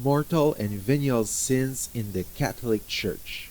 Mortal and venial sins in the Catholic Church.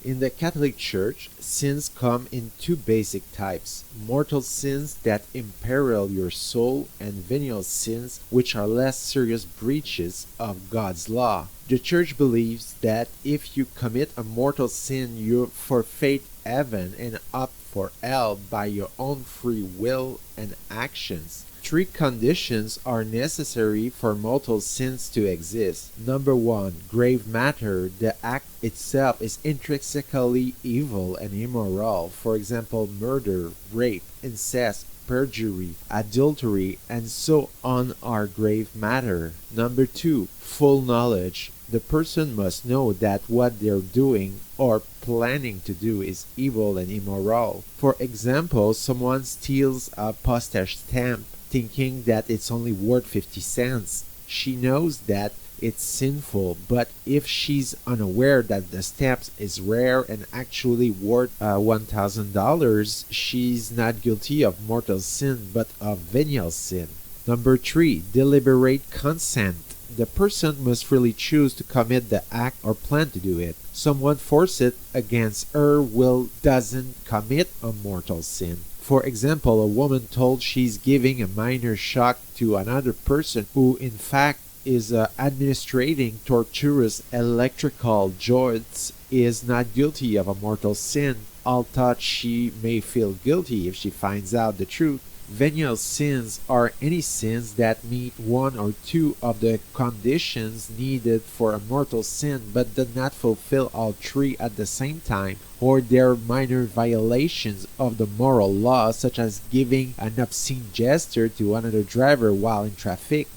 In the Catholic Church, sins come in two basic types: mortal sins that imperil your soul, and venial sins, which are less serious breaches of God's law. The Church believes that if you commit a mortal sin, you forfeit heaven and opt for hell by your own free will and actions. Three conditions are necessary for mortal sins to exist. Number one, grave matter. The act itself is intrinsically evil and immoral. For example, murder, rape, incest, perjury, adultery, and so on are grave matter. Number two, full knowledge. The person must know that what they're doing or planning to do is evil and immoral. For example, someone steals a postage stamp thinking that it's only worth 50 cents. She knows that it's sinful, but if she's unaware that the stamp is rare and actually worth $1,000, she's not guilty of mortal sin but of venial sin. Number three, deliberate consent. The person must freely choose to commit the act or plan to do it. Someone force it against her will doesn't commit a mortal sin. For example, a woman told she's giving a minor shock to another person who in fact is administrating torturous electrical joints is not guilty of a mortal sin, although she may feel guilty if she finds out the truth. Venial sins are any sins that meet one or two of the conditions needed for a mortal sin but do not fulfill all three at the same time, or they're minor violations of the moral law, such as giving an obscene gesture to another driver while in traffic.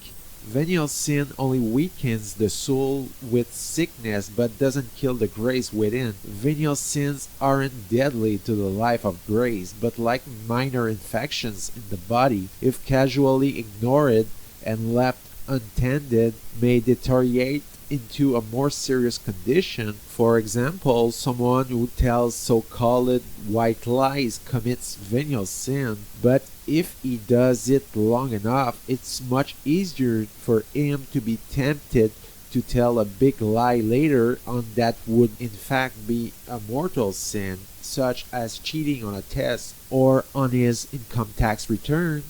Venial sin only weakens the soul with sickness but doesn't kill the grace within. Venial sins aren't deadly to the life of grace, but like minor infections in the body, if casually ignored and left untended, may deteriorate into a more serious condition. For example, someone who tells so-called white lies commits venial sin, but if he does it long enough, it's much easier for him to be tempted to tell a big lie later on that would in fact be a mortal sin, such as cheating on a test or on his income tax return.